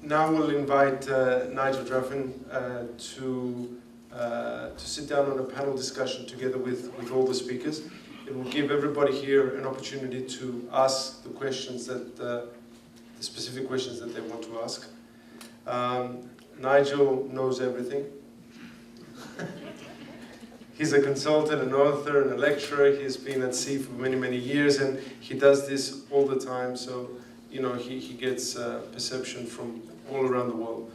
now we'll invite Nigel Draffin to sit down on a panel discussion together with all the speakers. It will give everybody here an opportunity to ask the questions that, the specific questions that they want to ask. Nigel knows everything. He's a consultant, an author, and a lecturer. He's been at sea for many, many years, and he does this all the time. So, you know, he gets perception from all around the world.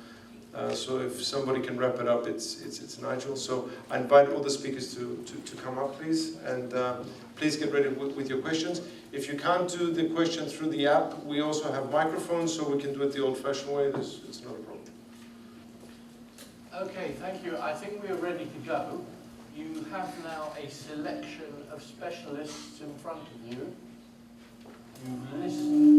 So if somebody can wrap it up, it's Nigel. So I invite all the speakers to come up, please, and please get ready with your questions. If you can't do the question through the app, we also have microphones, so we can do it the old-fashioned way. It's not a problem. Okay, thank you. I think we're ready to go. You have now a selection of specialists in front of you. You've listened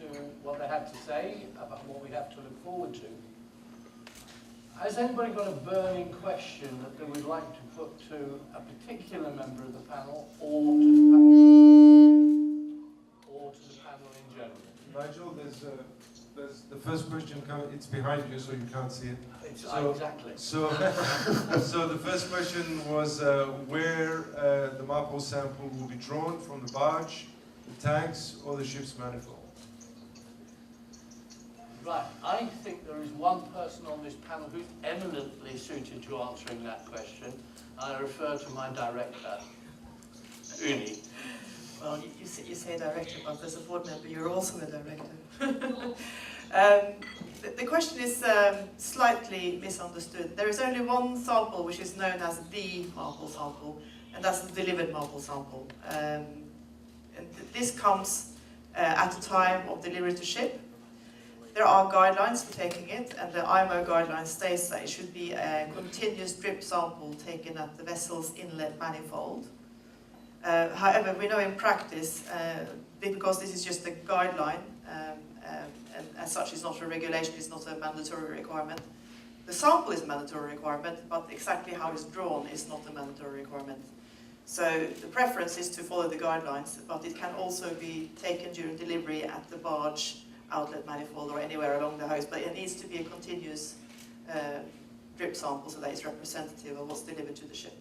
to what they had to say about what we have to look forward to. Has anybody got a burning question that they would like to put to a particular member of the panel or to the panel in general? Nigel, there's the first question coming. It's behind you, so you can't see it. Exactly. So the first question was where the MARPOL sample will be drawn, from the barge, the tanks, or the ship's manifold? Right, I think there is one person on this panel who's eminently suited to answering that question. I refer to my director, Unni. Well, you say director, but as a board member, you're also a director. The question is slightly misunderstood. There is only one sample which is known as the MARPOL sample, and that's the delivered MARPOL sample. And this comes at the time of delivery to ship. There are guidelines for taking it, and the IMO guideline states that it should be a continuous drip sample taken at the vessel's inlet manifold. However, we know in practice, because this is just a guideline, and as such it's not a regulation, it's not a mandatory requirement. The sample is a mandatory requirement, but exactly how it's drawn is not a mandatory requirement. So the preference is to follow the guidelines, but it can also be taken during delivery at the barge, outlet manifold, or anywhere along the hose, but it needs to be a continuous drip sample so that it's representative of what's delivered to the ship.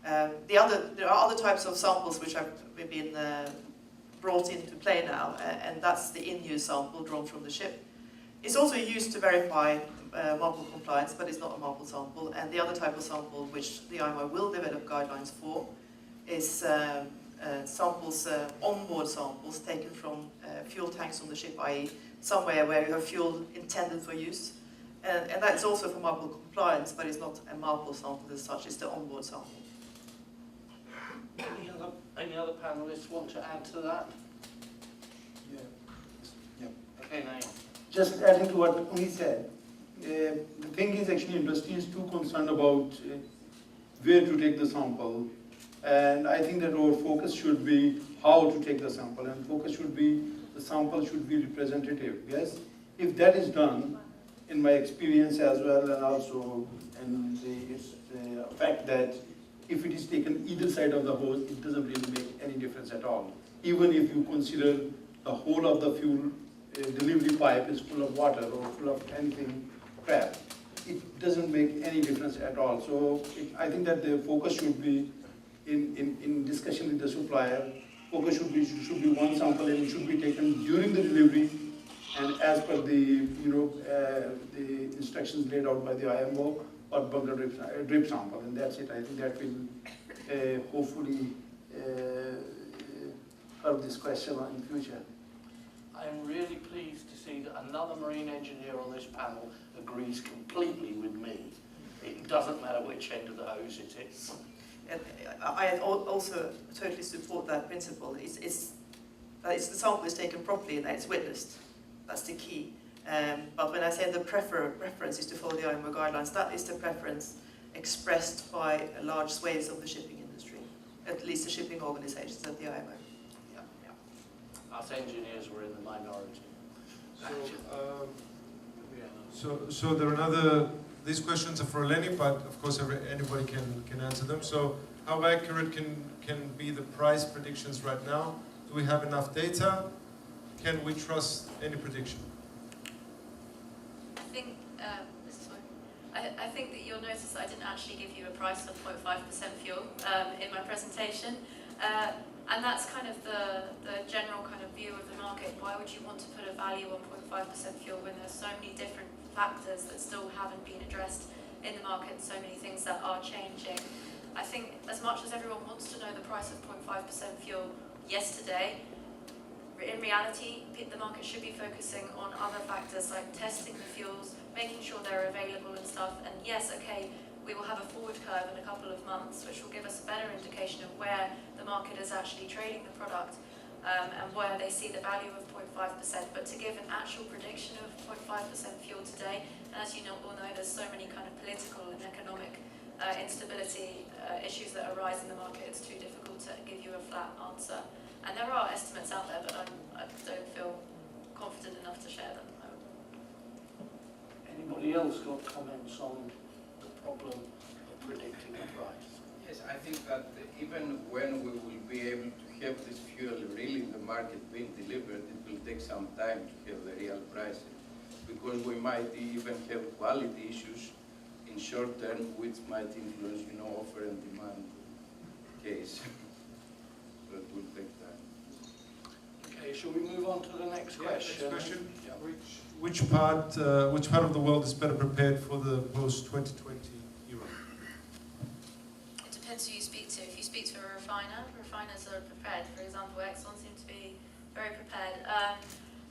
There are other types of samples which have been brought into play now, and that's the in-use sample drawn from the ship. It's also used to verify MARPOL compliance, but it's not a MARPOL sample. And the other type of sample which the IMO will develop guidelines for is samples, onboard samples taken from fuel tanks on the ship, i.e. somewhere where you have fuel intended for use. And that's also for MARPOL compliance, but it's not a MARPOL sample as such, it's the onboard sample. Any other panelists want to add to that? Yeah. Okay, Naeem. Just adding to what Unni said, the thing is actually industry is too concerned about where to take the sample, and I think that our focus should be how to take the sample, and focus should be the sample should be representative. Yes, if that is done, in my experience as well, and also in the fact that if it is taken either side of the hose, it doesn't really make any difference at all. Even if you consider the whole of the fuel delivery pipe is full of water or full of anything crap, it doesn't make any difference at all. So I think that the focus should be in discussion with the supplier. Focus should be one sample, and it should be taken during the delivery and as per the the instructions laid out by the IMO or bunker drip sample, and that's it. I think that will hopefully curb this question in future. I'm really pleased to see that another marine engineer on this panel agrees completely with me. It doesn't matter which end of the hose it is. And I also totally support that principle. It's the sample is taken properly and that it's witnessed. That's the key. But when I say the preference is to follow the IMO guidelines, that is the preference expressed by large swathes of the shipping industry, at least the shipping organizations at the IMO. Yeah. Us engineers were in the minority. So there are another. These questions are for Eleni, but of course anybody can answer them. So how accurate can be the price predictions right now? Do we have enough data? can we trust any prediction? I think, this is I think that you'll notice that I didn't actually give you a price of 0.5% fuel in my presentation. And that's kind of the general kind of view of the market. Why would you want to put a value on 0.5% fuel when there's so many different factors that still haven't been addressed in the market, so many things that are changing? I think as much as everyone wants to know the price of 0.5% fuel yesterday, in reality, the market should be focusing on other factors like testing the fuels, making sure they're available and stuff. And yes, okay, we will have a forward curve in a couple of months, which will give us a better indication of where the market is actually trading the product and where they see the value of 0.5%. But to give an actual prediction of 0.5% fuel today, and as you all know, there's so many kind of political and economic instability issues that arise in the market, it's too difficult to give you a flat answer. And there are estimates out there, but I don't feel confident enough to share them. Anybody else got comments on the problem of predicting the price? Yes, I think that even when we will be able to have this fuel really in the market being delivered, it will take some time to have the real prices, because we might even have quality issues in short term, which might influence, offer and demand case. So it will take time. Okay, shall we move on to the next question? Next question. Yeah. Which part of the world is better prepared for the post-2020 era? It depends who you speak to. If you speak to a refiner, refiners are prepared. For example, Exxon seems to be very prepared.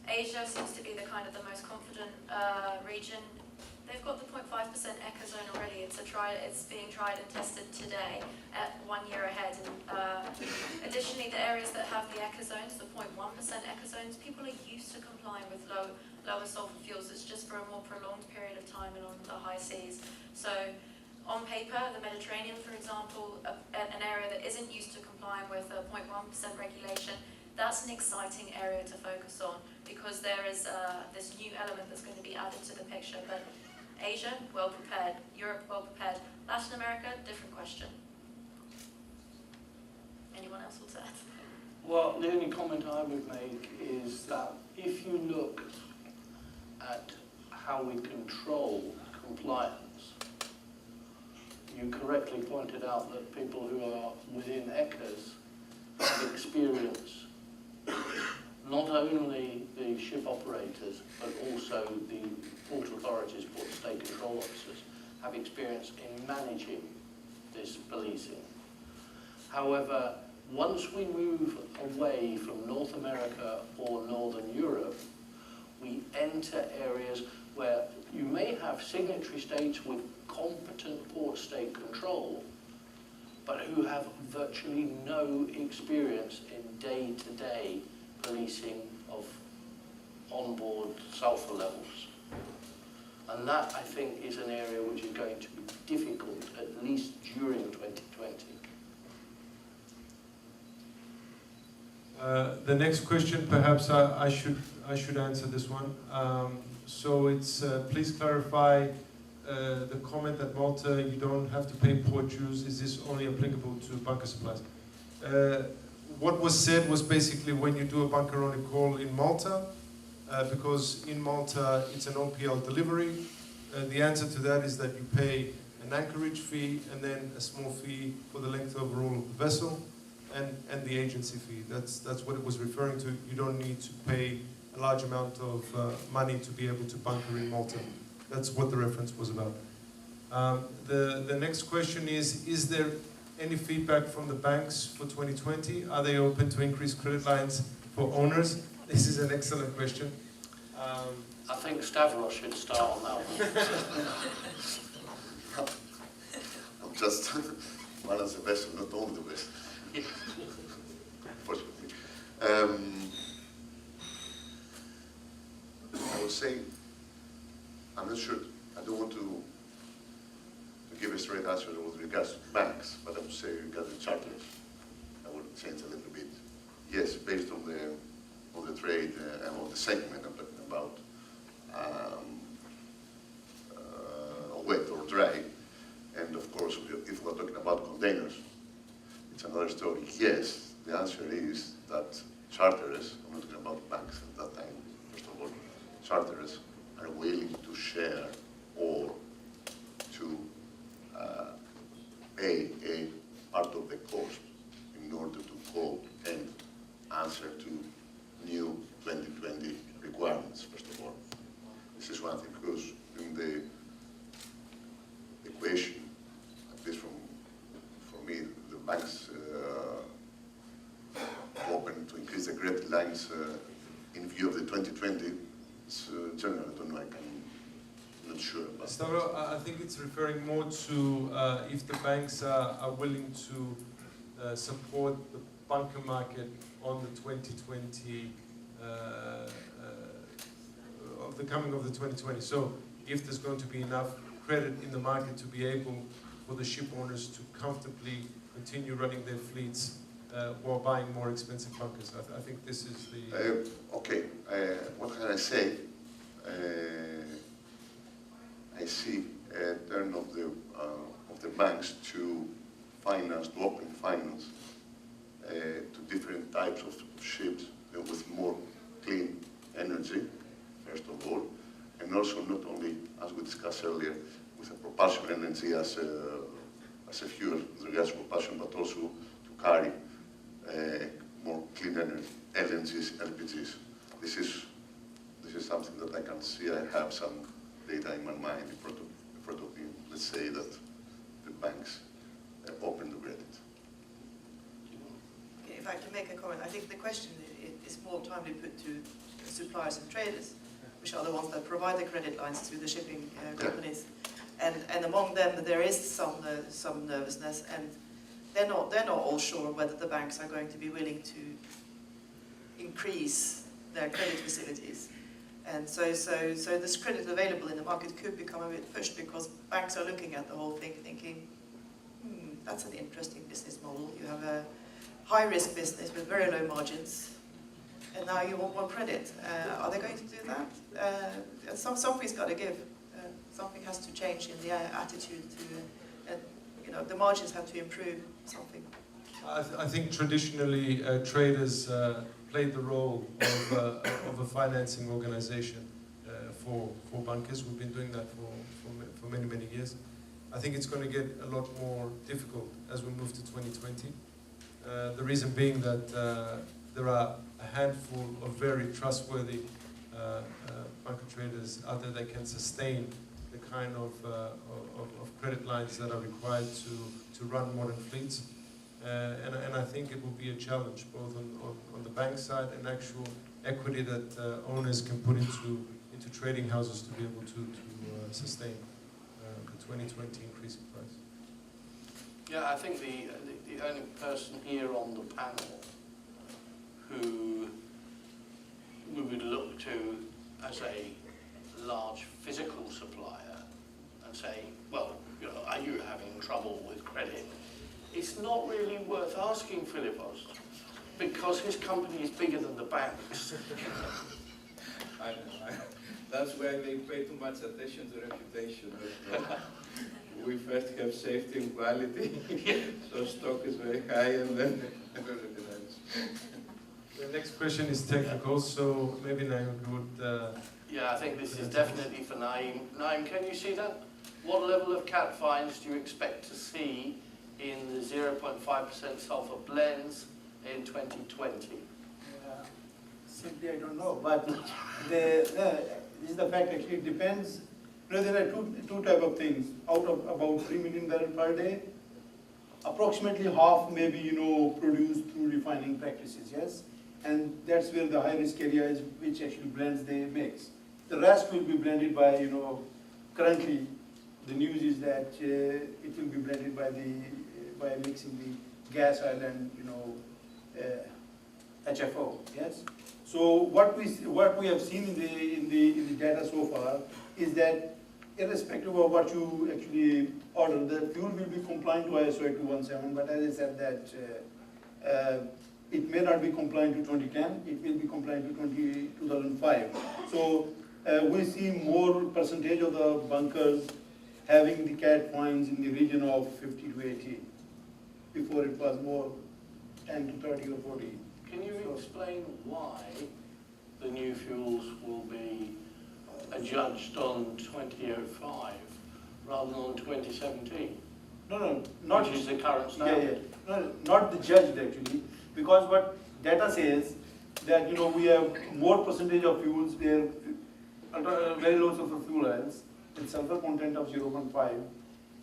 Asia seems to be the most confident region. They've got the 0.5% ECHA zone already. It's being tried and tested today at 1 year ahead. And additionally, the areas that have the ECHA zones, the 0.1% ECHA zones, people are used to complying with lower sulphur fuels. It's just for a more prolonged period of time and on the high seas. So on paper, the Mediterranean, for example, an area that isn't used to complying with a 0.1% regulation, that's an exciting area to focus on, because there is this new element that's going to be added to the picture. But Asia, well prepared. Europe, well prepared. Latin America, different question. Anyone else want to add? Well, the only comment I would make is that if you look at how we control compliance, you correctly pointed out that people who are within ECHAs have experience, not only the ship operators, but also the port authorities, port state control officers, have experience in managing this policing. However, once we move away from North America or Northern Europe, we enter areas where you may have signatory states with competent port state control, but who have virtually no experience in day-to-day policing of onboard sulphur levels. And that, I think, is an area which is going to be difficult, at least during 2020. The next question, perhaps I should answer this one. So it's please clarify the comment that Malta, you don't have to pay port dues. Is this only applicable to bunker supplies? What was said was basically when you do a bunker on a call in Malta, because in Malta it's an OPL delivery. The answer to that is that you pay an anchorage fee and then a small fee for the length overall of the vessel, and the agency fee. That's what it was referring to. You don't need to pay a large amount of money to be able to bunker in Malta. That's what the reference was about. The next question is there any feedback from the banks for 2020? Are they open to increased credit lines for owners? This is an excellent question. I think Stavros should start on that one. I'm just one of the vessel, not own the vessel. Unfortunately. I would say, I'm not sure, I don't want to give a straight answer with regards to banks, but I would say regarding charters, I would change a little bit. Yes, based on the trade and on the segment I'm talking about, wet or dry, and of course, if we're talking about containers, it's another story. Yes, the answer is that charterers, I'm not talking about banks, that charterers are willing to share or to pay a part of the cost in order to cope and answer to new 2020 requirements, first of all. This is one thing, because in the equation, at least for me, the banks open to increase the credit lines in view of the 2020. It's general, I don't know, I'm not sure. But Stavros, I think it's referring more to if the banks are willing to support the bunker market on the 2020, of the coming of the 2020. So if there's going to be enough credit in the market to be able for the ship owners to comfortably continue running their fleets while buying more expensive bunkers. I think this is the... okay, what can I say? I see a turn of the banks to finance, to open finance to different types of ships with more clean energy, first of all, and also not only, as we discussed earlier, with a propulsion energy as a fuel with regards to propulsion, but also to carry more clean energy, LNGs, LPGs. This is something that I can see. I have some data in my mind in front of me. Let's say that the banks open the credit. Okay, if I can make a comment, I think the question is more timely put to suppliers and traders, which are the ones that provide the credit lines to the shipping companies. And among them, there is some nervousness, and they're not all sure whether the banks are going to be willing to increase their credit facilities. And so this credit available in the market could become a bit pushed, because banks are looking at the whole thing thinking, that's an interesting business model. You have a high-risk business with very low margins, and now you want more credit. Are they going to do that? Something's got to give. Something has to change in the attitude to, the margins have to improve something. I think traditionally traders played the role of a financing organization for bunkers. We've been doing that for many, many years. I think it's going to get a lot more difficult as we move to 2020. The reason being that there are a handful of very trustworthy bunker traders out there that can sustain the kind of credit lines that are required to run modern fleets. And I think it will be a challenge both on the bank side and actual equity that owners can put into trading houses to be able to sustain the 2020 increase in price. Yeah, I think the only person here on the panel who we would look to as a large physical supplier and say, well, are you having trouble with credit? It's not really worth asking Filippos, because his company is bigger than the banks. I know. That's why they pay too much attention to reputation. We first have safety and quality, so stock is very high, and then everything else. The next question is technical, so maybe Naeem would... Yeah, I think this is definitely for Naeem. Naeem, can you see that? What level of cat fines do you expect to see in the 0.5% sulphur blends in 2020? Simply, I don't know, but this is the fact. Actually, it depends. There are two type of things. Out of about 3 million barrels per day, approximately half may be produced through refining practices. Yes, and that's where the high risk area is, which actually blends the mix. The rest will be blended by currently the news is that it will be blended by mixing the gas oil and HFO. Yes. So what we have seen in the data so far is that irrespective of what you actually order, the fuel will be compliant to ISO 8217. But as I said, that it may not be compliant to 2010. It will be compliant to 2005. So we see more percentage of the bunkers having the cat fines in the region of 50 to 80. Before it was more 10 to 30 or 40. Can you explain why the new fuels will be judged on 2005 rather than on 2017, No, not which is the current yeah, standard. yeah. No, not the judged actually, because what data says that we have more percentage of fuels where very low sulfur fuel oils with sulfur content of 0.5.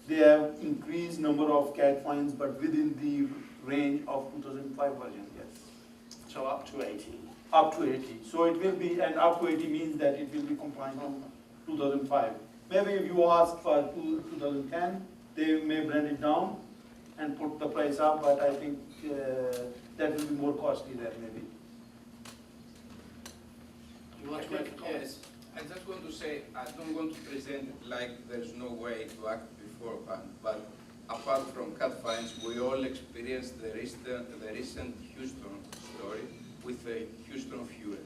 They have increased number of cat fines, but within the range of 2005 version. Yes. So up to 80. Up to 80. So it will be, and up to 80 means that it will be compliant on 2005. Maybe if you ask for 2010, they may brand it down and put the price up, but I think that will be more costly there maybe. You want to make a comment? Yes, I just want to say, I don't want to present it like there's no way to act beforehand, but apart from cat fines, we all experienced the recent Houston story with the Houston fuel.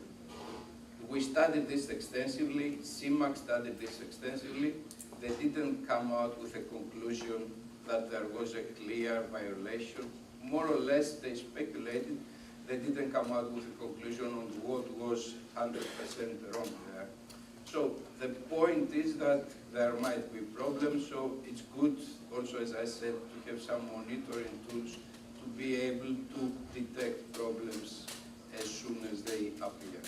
We studied this extensively, CIMAC studied this extensively. They didn't come out with a conclusion that there was a clear violation. More or less, they speculated. They didn't come out with a conclusion on what was 100% wrong there. So the point is that there might be problems, so it's good also, as I said, to have some monitoring tools to be able to detect problems as soon as they appear.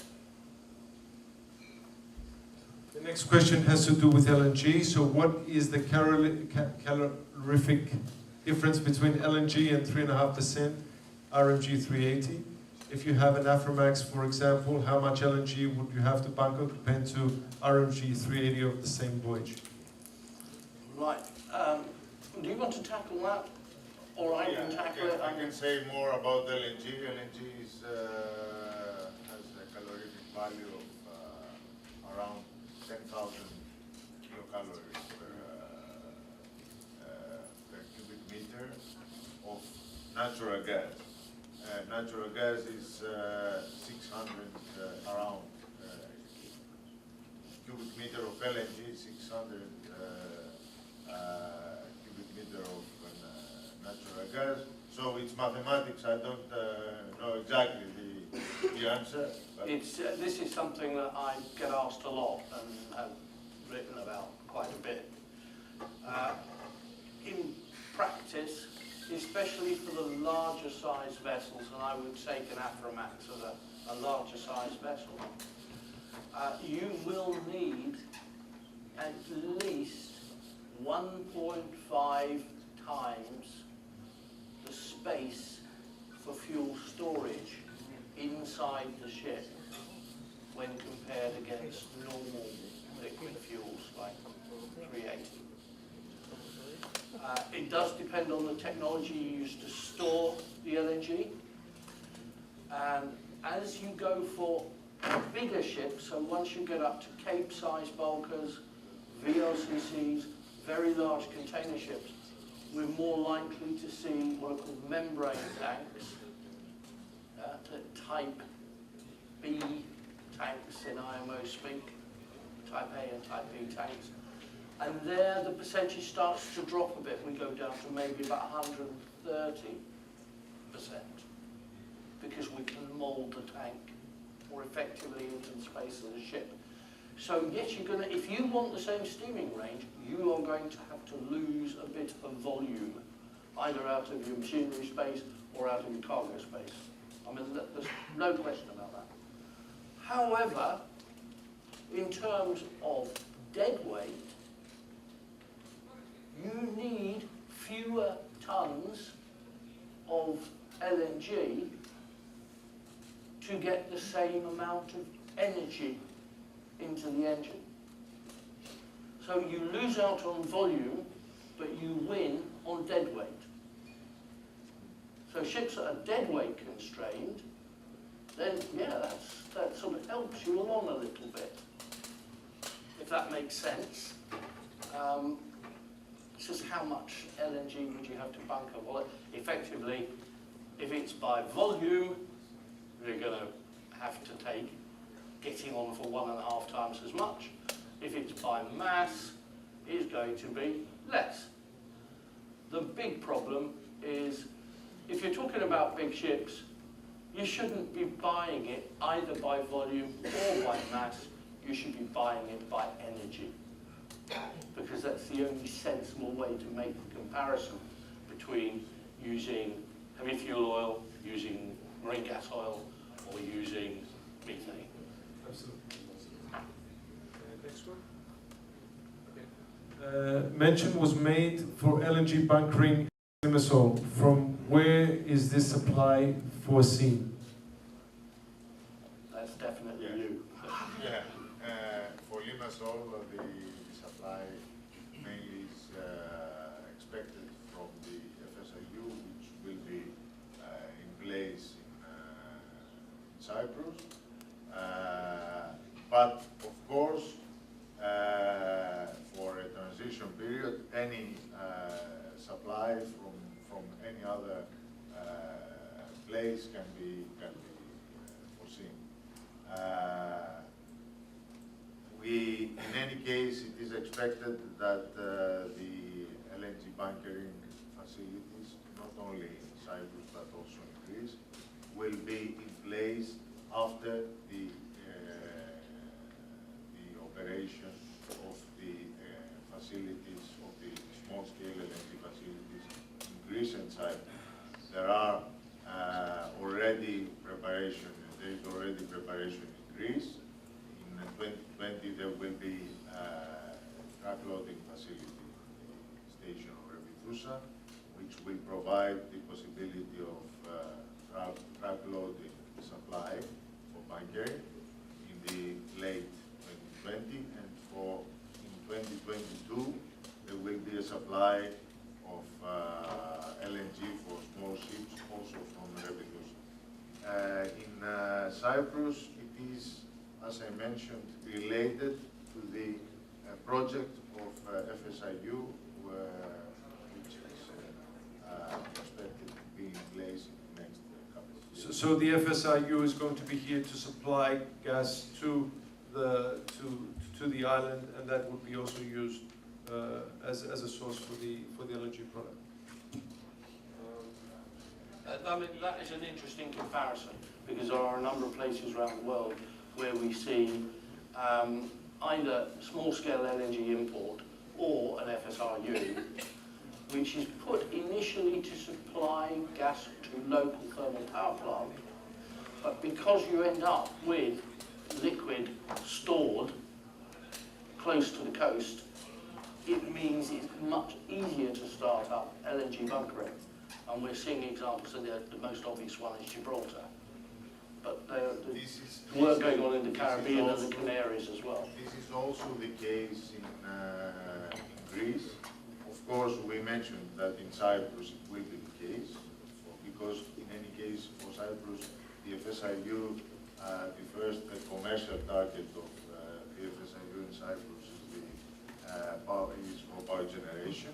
The next question has to do with LNG. So what is the calorific difference between LNG and 3.5% RMG 380? If you have an Aframax, for example, how much LNG would you have to bunker compared to RMG 380 of the same voyage? Right. Do you want to tackle that? Or I can tackle it? I can say more about LNG. LNG is, has a calorific value of around 10,000 kilocalories per cubic meter of natural gas. Natural gas is 600 around cubic meter of LNG, 600 cubic meter of natural gas. So it's mathematics. I don't know exactly the answer. But It's, this is something that I get asked a lot and have written about quite a bit. In practice, especially for the larger size vessels, and I would take an Aframax as a larger size vessel, you will need at least 1.5 times the space for fuel storage inside the ship when compared against normal liquid fuels like 380. It does depend on the technology you use to store the LNG, and as you go for bigger ships, so once you get up to Cape-size bulkers, VLCCs, very large container ships, we're more likely to see what are called membrane tanks, type B tanks in IMO speak, type A and type B tanks. And there the percentage starts to drop a bit. We go down to maybe about 130%, because we can mould the tank more effectively into the space of the ship. So yes, you're going to, if you want the same steaming range, you are going to have to lose a bit of volume, either out of your machinery space or out of your cargo space. I mean, there's no question about that. However, in terms of dead weight, you need fewer tons of LNG to get the same amount of energy into the engine. So you lose out on volume, but you win on dead weight. So ships that are dead weight constrained, then yeah, that sort of helps you along a little bit, if that makes sense. It's just how much LNG would you have to bunker? Well, effectively, if it's by volume, you're going to have to take getting on for 1.5 times as much. If it's by mass, it's going to be less. The big problem is, if you're talking about big ships, you shouldn't be buying it either by volume or by mass. you should be buying it by energy, because that's the only sensible way to make the comparison between using heavy fuel oil, using marine gas oil, or using methane. Absolutely. Next one. Mention was made for LNG bunkering Limassol. From where is this supply foreseen? That's definitely Yeah. you. Yeah, for Limassol, the supply mainly is expected from the FSIU, which will be in place in Cyprus. But of course, for a transition period, any supply from any other place can be foreseen. In any case, it is expected that the LNG bunkering facilities, not only in Cyprus but also in Greece, will be in place after the operation of the facilities, of the small-scale LNG facilities in Greece and Cyprus. There are already preparation in Greece. In 2020 there will be truck loading facility station of Revitusa, which will provide the possibility of truck loading supply for bunkering in the late 2020, and in 2022 there will be a supply of LNG for small ships also from Revitusa. In Cyprus, it is, as I mentioned, related to the project of FSIU, which is expected to be in place in the next couple of years. So the FSIU is going to be here to supply gas to the island, and that would be also used as a source for the LNG product. I mean, that is an interesting comparison, because there are a number of places around the world where we see either small-scale LNG import or an FSRU, which is put initially to supply gas to local thermal power plant, but because you end up with liquid stored close to the coast, it means it's much easier to start up LNG bunkering. And we're seeing examples, and the most obvious one is Gibraltar. But there's work going on in the Caribbean and the Canaries as well. This is also the case in Greece. Of course, we mentioned that in Cyprus it will be the case, because in any case for Cyprus, the FSIU, the first commercial target of the FSIU in Cyprus is for power generation.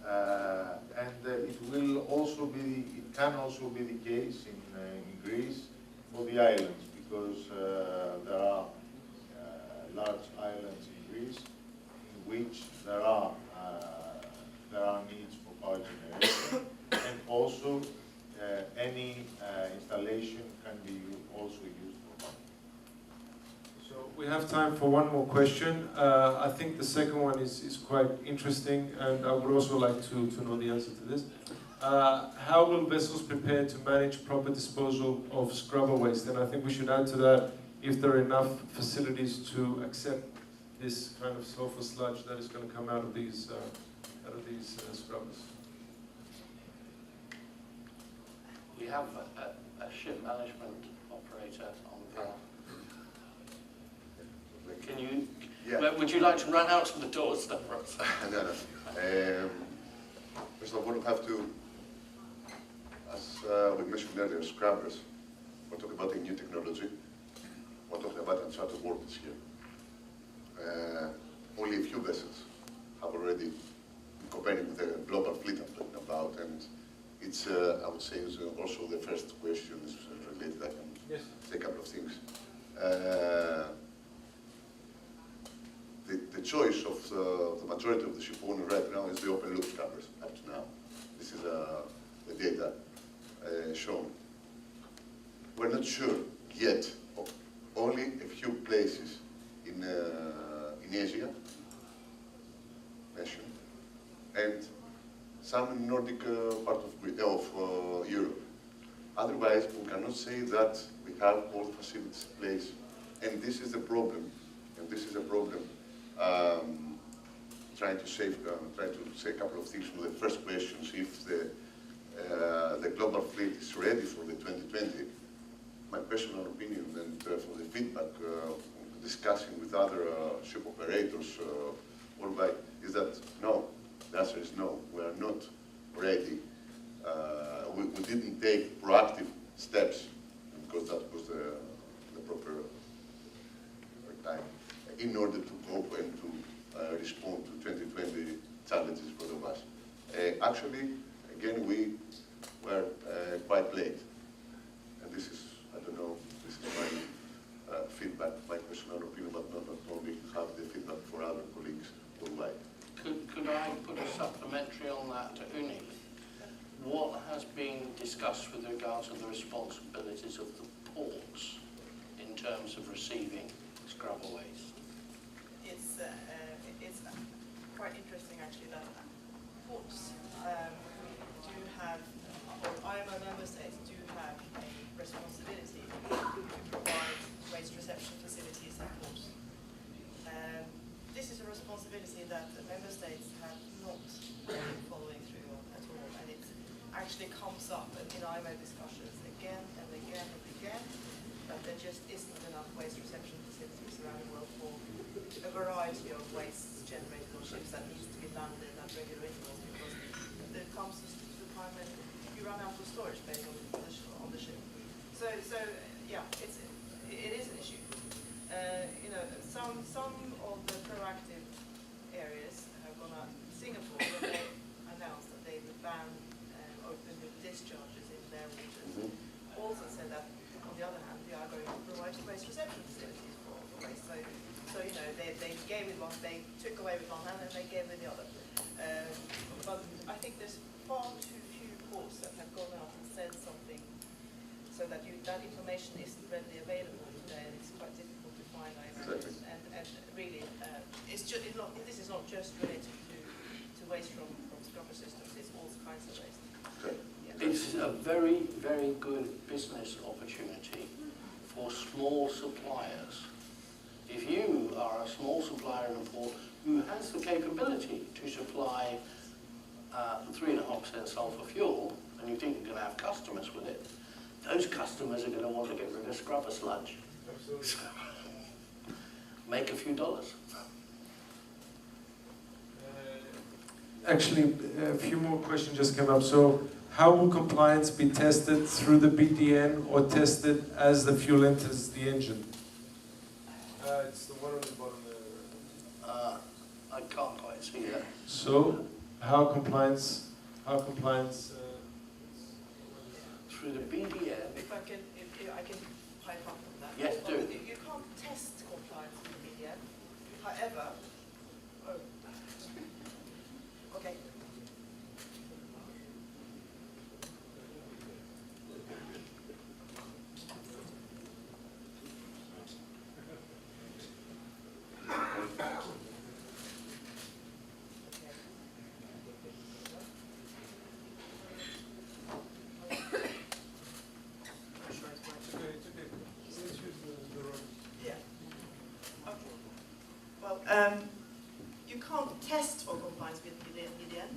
And it can also be the case in Greece for the islands, because there are large islands in Greece in which there are needs for power generation, and also any installation can be also used for power. So we have time for one more question. I think the second one is quite interesting, and I would also like to know the answer to this. How will vessels prepare to manage proper disposal of scrubber waste? And I think we should add to that, if there are enough facilities to accept this kind of sulfur sludge that is going to come out of these scrubbers. We have a ship management operator on the panel. Can you? Yeah. Would you like to run out to the doors, Stavros? No. First of all, we have to, as we mentioned earlier, scrubbers. We're talking about a new technology. We're talking about uncharted waters here. Only a few vessels have already compared with the global fleet I'm talking about, and it's, I would say, is also the first question is related. I can say a couple of things. The choice of the majority of the ship owners right now is the open loop scrubbers up to now. This is the data shown. We're not sure yet. Only a few places in some in Nordic part of Europe. Otherwise, we cannot say that we have all the facilities in place. And this is the problem. And this is a problem. Trying to say a couple of things from the first questions. If the global fleet is ready for the 2020, my personal opinion and from the feedback discussing with other ship operators worldwide is that no. The answer is no. We are not ready. We didn't take proactive steps because that was the proper time in order to cope and to respond to 2020 challenges for the bus. Actually, again, we were quite late. And this is, I don't know, this is my feedback, my personal opinion, but not only have the feedback for other colleagues worldwide. Could I put a supplementary on that to Unni? What has been discussed with regard to the responsibilities of the ports in terms of receiving scrubber waste? It's quite interesting actually that ports do have, or IMO member states do have a responsibility to provide waste reception facilities at ports. This is a responsibility that the member states have not been following through on at all, and it actually comes up in IMO discussions again and again and again that there just isn't enough waste reception facilities around the world for a variety of waste generated on ships that needs to be landed at regular intervals, because there comes to the time when you run out of storage space on the ship. So yeah, it is an issue. You know, some of the proactive areas have gone out. Singapore, when they announced that they would ban open discharges in their waters, also said that, on the other hand, they are going to provide waste reception facilities for waste. So you know, they gave with one, they took away with one hand, and they gave with the other. But I think there's far too few ports that have gone out and said something, so that that information isn't readily available today, and it's quite difficult to find. Exactly. And really, this is not just related to waste from scrubber systems. It's all kinds of waste. Okay. Yeah. It's a very, very good business opportunity for small suppliers. If you are a small supplier in a port who has the capability to supply 3.5% sulphur fuel, and you think you're going to have customers with it, those customers are going to want to get rid of scrubber sludge. Absolutely. Make a few dollars. Actually, a few more questions just came up. So, how will compliance be tested through the BDN or tested as the fuel enters the engine? It's the one on the bottom there. I can't quite see that. So, how compliance Through the BDN. If I can pipe up on that. Yes, do. You can't test compliance with the BDN. However, okay. You can't test for compliance with BDN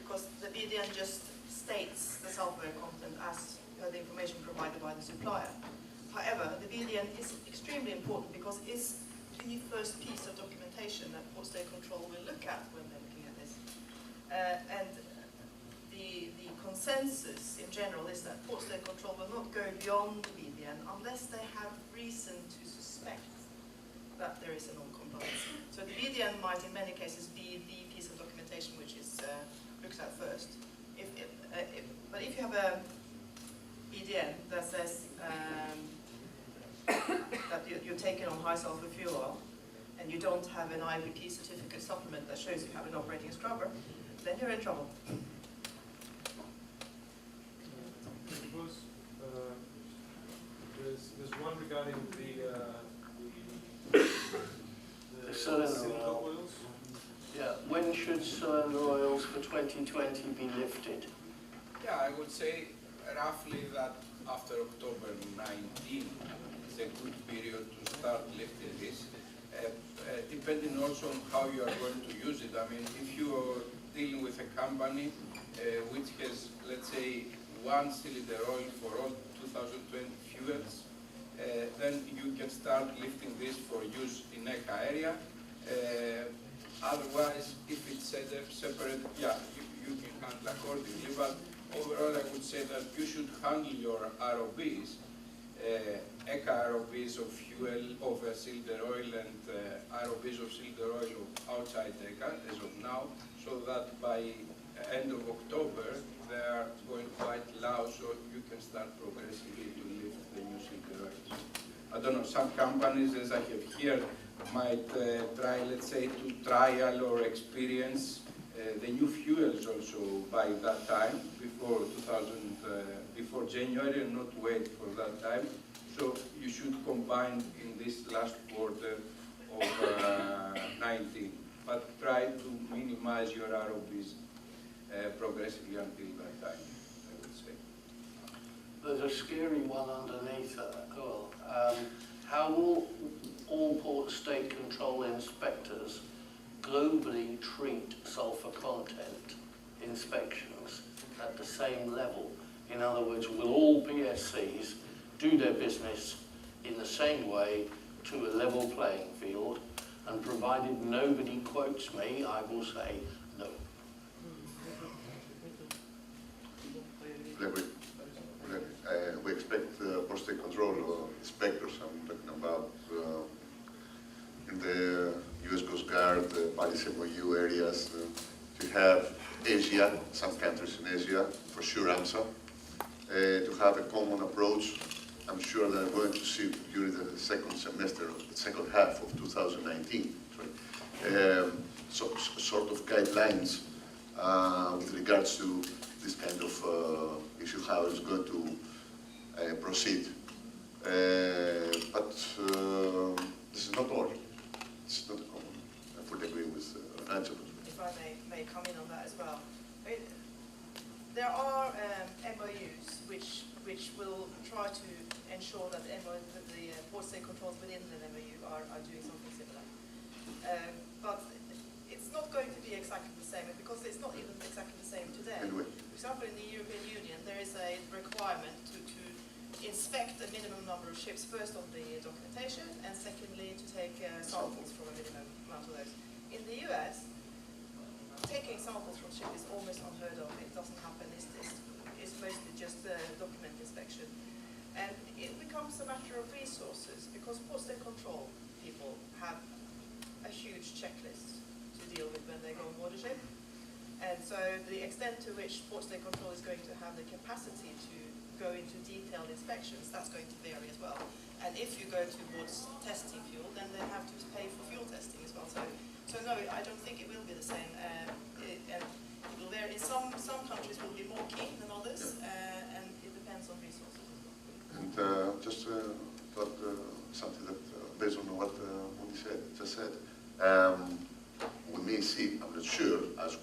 because the BDN just states the sulphur content as the information provided by the supplier. However, the BDN is extremely important because it's the first piece of documentation that Port State Control will look at when they're looking at this. And the consensus in general is that Port State Control will not go beyond the BDN unless they have reason to suspect that there is a non-compliance. So the BDN might in many cases be the piece of documentation which is looked at first. But if you have a BDN that says that you're taking on high sulfur fuel oil and you don't have an IBP certificate supplement that shows you have an operating scrubber, then you're in trouble. Suppose there's one regarding the cylinder oil. oils. Yeah, when should cylinder oils for 2020 be lifted? Yeah, I would say roughly that after October 19, it's a good period to start lifting this. Depending also on how you are going to use it. I mean, if you are dealing with a company which has, let's say, one cylinder oil for all 2020 fuels, then you can start lifting this for use in ECA area. Otherwise, if it's separate, yeah, you can handle accordingly. But overall, I would say that you should handle your ROBs, ECA ROBs of fuel, of cylinder oil, and ROBs of cylinder oil of outside ECA as of now, so that by end of October, they are going quite low, so you can start progressively to lift the new cylinder oils. I don't know, some companies, as I have here, might try, let's say, to trial or experience the new fuels also by that time, before January, and not wait for that time. So you should combine in this last quarter of 19, but try to minimize your ROBs progressively until that time, I would say. There's a scary one underneath that. Well, how will all port state control inspectors globally treat sulphur content inspections at the same level? In other words, will all PSCs do their business in the same way to a level playing field? And provided nobody quotes me, I will say no. We expect port state control inspectors, I'm talking about in the US Coast Guard, Paris MOU areas, to have Asia, some countries in Asia, for sure AMSA, to have a common approach. I'm sure that we're going to see during the second semester, the second half of 2019, so sort of guidelines with regards to this kind of issue, how it's going to proceed. But this is not all. It's not common. I fully agree with Nigel. If I may come in on that as well. I mean, there are MOUs which will try to ensure that the port state controls within the MOU are doing something similar. But it's not going to be exactly the same, because it's not even exactly the same today. Anyway. For example, in the European Union, there is a requirement to inspect a minimum number of ships, first on the documentation, and secondly to take samples from a minimum amount of those. In the US, taking samples from ships is almost unheard of. It doesn't happen. It's mostly just document inspection. And it becomes a matter of resources, because port state control people have a huge checklist to deal with when they go on board a ship. And so the extent to which port state control is going to have the capacity to go into detailed inspections, that's going to vary as well. And if you go towards testing fuel, then they have to pay for fuel testing as well. So no, I don't think it will be the same. It will vary. Some countries will be more keen than others, and it depends on resources as well. And just thought something that, based on what Unni just said, we may see, I'm not sure, as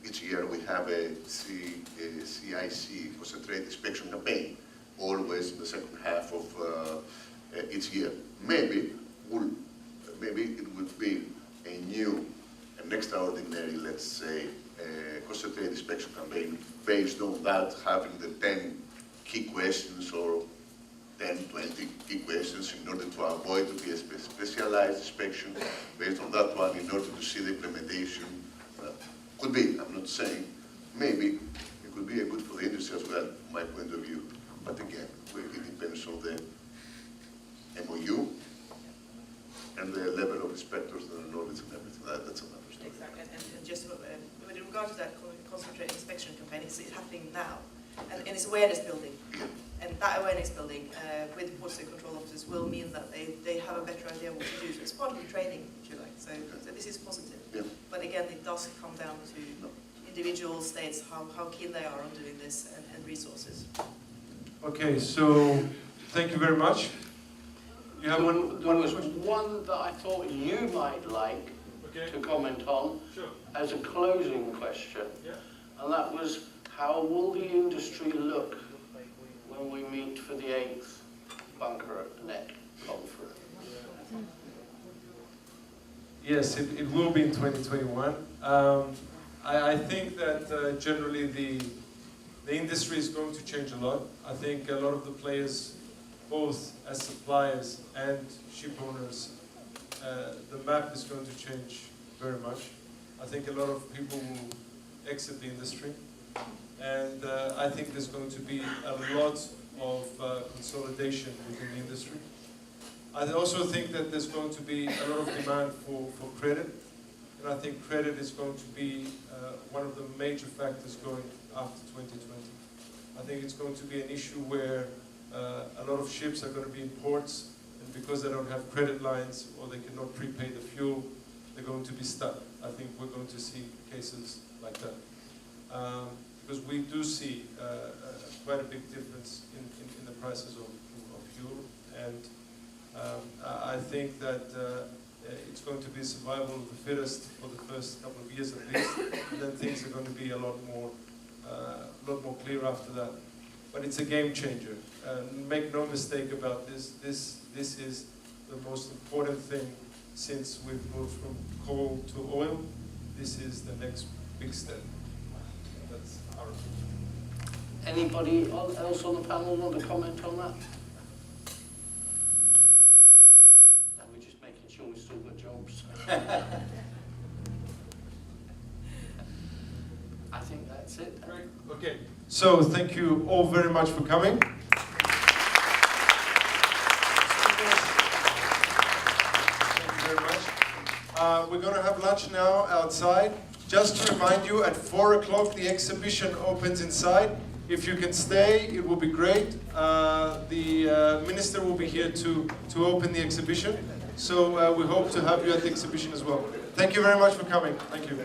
each year we have a CIC, concentrated inspection campaign, always in the second half of each year. Maybe it would be an extraordinary, let's say, concentrated inspection campaign based on that, having the 10 key questions or 10, 20 key questions in order to avoid to be a specialized inspection based on that one in order to see the implementation. Could be, I'm not saying, maybe it could be good for the industry as well, from my point of view. But again, it depends on the MOU and the level of inspectors and the knowledge and everything. That's another story. Exactly, and just with regard to that concentrated inspection campaign, it's happening now. And it's awareness building. Yeah. And that awareness building with the port state control officers will mean that they have a better idea what to do. So it's part of the training, if you like. So this is positive. Yeah. But again, it does come down to individual states, how keen they are on doing this, and resources. Okay, so thank you very much. You have There was one that I thought you might like, to comment on as a closing question. And that was, how will the industry look when we meet for the 8th Bunkernet Conference? Yes, it will be in 2021. I think that generally the industry is going to change a lot. I think a lot of the players, both as suppliers and ship owners, the map is going to change very much. I think a lot of people will exit the industry, and I think there's going to be a lot of consolidation within the industry. I also think that there's going to be a lot of demand for credit, and I think credit is going to be one of the major factors going after 2020. I think it's going to be an issue where a lot of ships are going to be in ports, and because they don't have credit lines or they cannot prepay the fuel, they're going to be stuck. I think we're going to see cases like that. Because we do see quite a big difference in the prices of fuel, and I think that it's going to be survival of the fittest for the first couple of years at least, and then things are going to be a lot more clear after that. But it's a game changer. Make no mistake about this. This is the most important thing since we've moved from coal to oil. This is the next big step. That's our opinion. Anybody else on the panel want to comment on that? No, we're just making sure we've still got jobs. I think that's it. Great. Okay. So thank you all very much for coming. Thank you very much. We're going to have lunch now outside. Just to remind you, at 4 o'clock the exhibition opens inside. If you can stay, it will be great. The minister will be here to open the exhibition. So we hope to have you at the exhibition as well. Thank you very much for coming. Thank you.